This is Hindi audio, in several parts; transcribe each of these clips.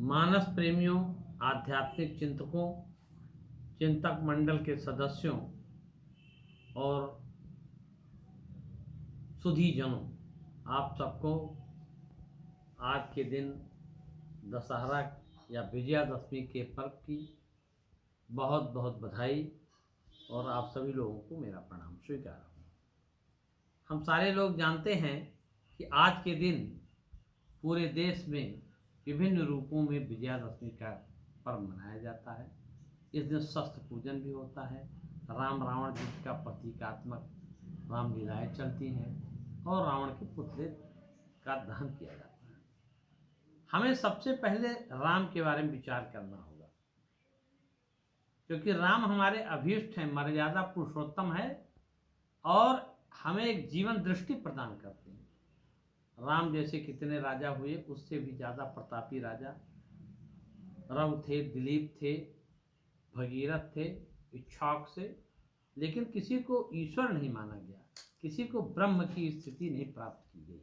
मानस प्रेमियों, आध्यात्मिक चिंतकों, चिंतक मंडल के सदस्यों और सुधीजनों, आप सबको आज के दिन दशहरा या विजयादशमी के पर्व की बहुत बहुत बधाई और आप सभी लोगों को मेरा प्रणाम स्वीकार हो। हम सारे लोग जानते हैं कि आज के दिन पूरे देश में विभिन्न रूपों में विजयादशमी का पर्व मनाया जाता है। इस दिन शस्त्र पूजन भी होता है, राम रावण युद्ध का प्रतीकात्मक रामलीलाएँ चलती हैं और रावण के पुतले का दहन किया जाता है। हमें सबसे पहले राम के बारे में विचार करना होगा, क्योंकि राम हमारे अभीष्ट हैं, मर्यादा पुरुषोत्तम है और हमें एक जीवन दृष्टि प्रदान करते हैं। राम जैसे कितने राजा हुए, उससे भी ज़्यादा प्रतापी राजा रव थे, दिलीप थे, भगीरथ थे, इक्ष्वाक से, लेकिन किसी को ईश्वर नहीं माना गया, किसी को ब्रह्म की स्थिति नहीं प्राप्त की गई।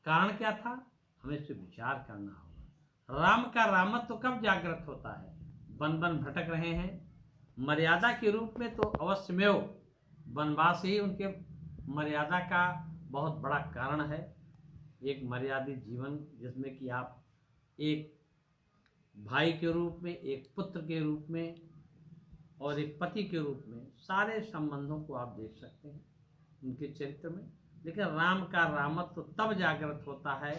कारण क्या था, हमें इस पर विचार करना होगा। राम का रामत्व कब जागृत होता है? वन वन भटक रहे हैं, मर्यादा के रूप में तो अवश्यमेव वनवास ही उनके मर्यादा का बहुत बड़ा कारण है। एक मर्यादित जीवन जिसमें कि आप एक भाई के रूप में, एक पुत्र के रूप में और एक पति के रूप में सारे संबंधों को आप देख सकते हैं उनके चरित्र में। लेकिन राम का रामत्व तो तब जागृत होता है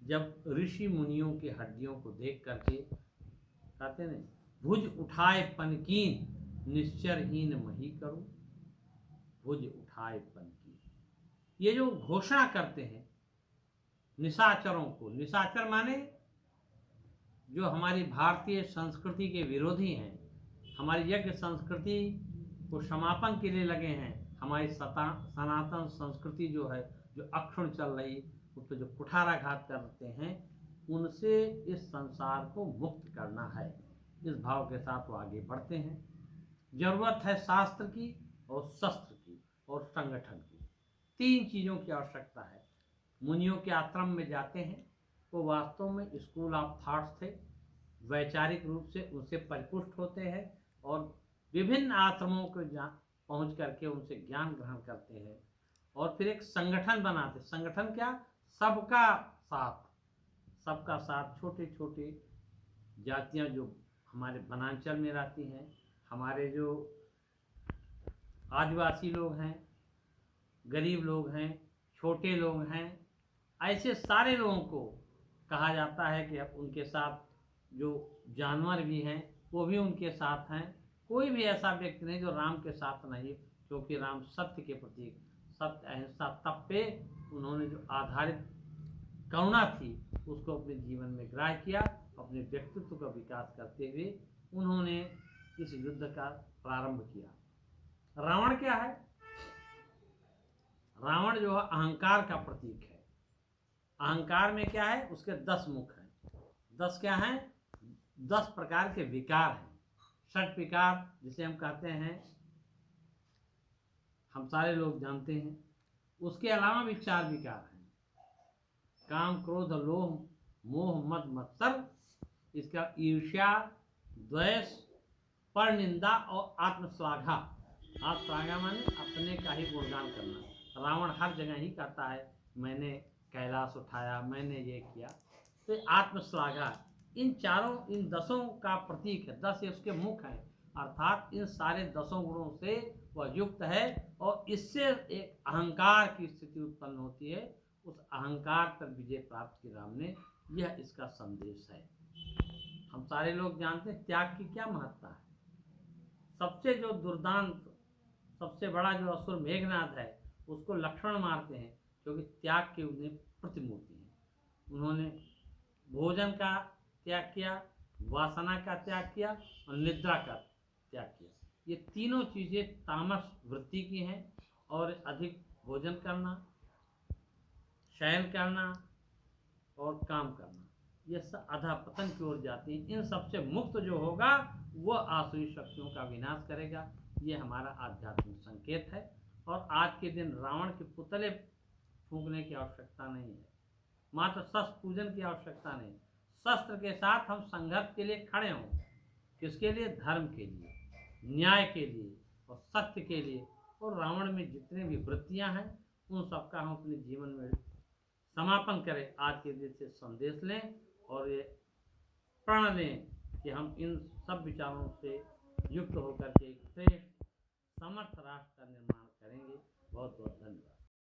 जब ऋषि मुनियों की हड्डियों को देख करके कहते हैं, भुज उठाए पनकीन निश्चरहीन मही करूं, भुज उठाए पनकीन। ये जो घोषणा करते हैं निशाचरों को, निशाचर माने जो हमारी भारतीय संस्कृति के विरोधी हैं, हमारी यज्ञ संस्कृति को समापन के लिए लगे हैं, हमारी सनातन संस्कृति जो है, जो अक्षुण्ण चल रही, उस पर जो कुठाराघात करते हैं, उनसे इस संसार को मुक्त करना है। इस भाव के साथ वो आगे बढ़ते हैं। जरूरत है शास्त्र की और शस्त्र की और संगठन की, तीन चीज़ों की आवश्यकता है। मुनियों के आश्रम में जाते हैं, वो वास्तव में स्कूल ऑफ थॉट्स थे, वैचारिक रूप से उनसे परिपुष्ट होते हैं और विभिन्न आश्रमों को पहुंच करके उनसे ज्ञान ग्रहण करते हैं और फिर एक संगठन बनाते। संगठन क्या? सबका साथ, सबका साथ। छोटे छोटे जातियां जो हमारे वनांचल में रहती हैं, हमारे जो आदिवासी लोग हैं, गरीब लोग हैं, छोटे लोग हैं, ऐसे सारे लोगों को कहा जाता है कि उनके साथ जो जानवर भी हैं वो भी उनके साथ हैं। कोई भी ऐसा व्यक्ति नहीं जो राम के साथ नहीं, क्योंकि राम सत्य के प्रतीक, सत्य अहिंसा तप पे उन्होंने जो आधारित करुणा थी उसको अपने जीवन में ग्राह्य किया। अपने व्यक्तित्व का विकास करते हुए उन्होंने इस युद्ध का प्रारंभ किया। रावण क्या है? रावण जो है अहंकार का प्रतीक है। अहंकार में क्या है? उसके 10 मुख हैं। 10 क्या हैं? 10 प्रकार के विकार हैं। षट विकार जिसे हम कहते हैं, हम सारे लोग जानते हैं। उसके अलावा भी 4 विकार हैं, काम क्रोध लोभ मोह मद मत्सर। इसका ईर्ष्या, द्वेष, परनिंदा और आत्मश्लाघा। आत्मश्लाघा माने अपने का ही गुणगान करना। रावण हर जगह ही कहता है मैंने कैलाश उठाया, मैंने ये किया। तो आत्मश्लाघा इन चारों, इन 10 का प्रतीक है। 10 उसके मुख हैं, अर्थात इन सारे 10 गुणों से वह युक्त है और इससे एक अहंकार की स्थिति उत्पन्न होती है। उस अहंकार पर विजय प्राप्त की राम ने, यह इसका संदेश है। हम सारे लोग जानते हैं त्याग की क्या महत्ता है। सबसे जो दुर्दांत, सबसे बड़ा जो असुर मेघनाद है, उसको लक्ष्मण मारते हैं क्योंकि त्याग की उन्हें प्रतिमूर्ति है। उन्होंने भोजन का त्याग किया, वासना का त्याग किया और निद्रा का त्याग किया। ये तीनों चीज़ें तामस वृत्ति की हैं और अधिक भोजन करना, शयन करना और काम करना, ये सब अधःपतन की ओर जाती हैं। इन सबसे मुक्त जो होगा वह आसुरी शक्तियों का विनाश करेगा। ये हमारा आध्यात्मिक संकेत है। और आज के दिन रावण के पुतले फूंकने की आवश्यकता नहीं है, मात्र शस्त्र पूजन की आवश्यकता नहीं, शस्त्र के साथ हम संघर्ष के लिए खड़े हों। किसके लिए? धर्म के लिए, न्याय के लिए और सत्य के लिए। और रावण में जितने भी वृत्तियां हैं उन सबका हम अपने जीवन में समापन करें। आज के दिन से संदेश लें और ये प्रण लें कि हम इन सब विचारों से युक्त होकर के एक श्रेष्ठ समर्थ राष्ट्र का निर्माण करेंगे। बहुत बहुत धन्यवाद।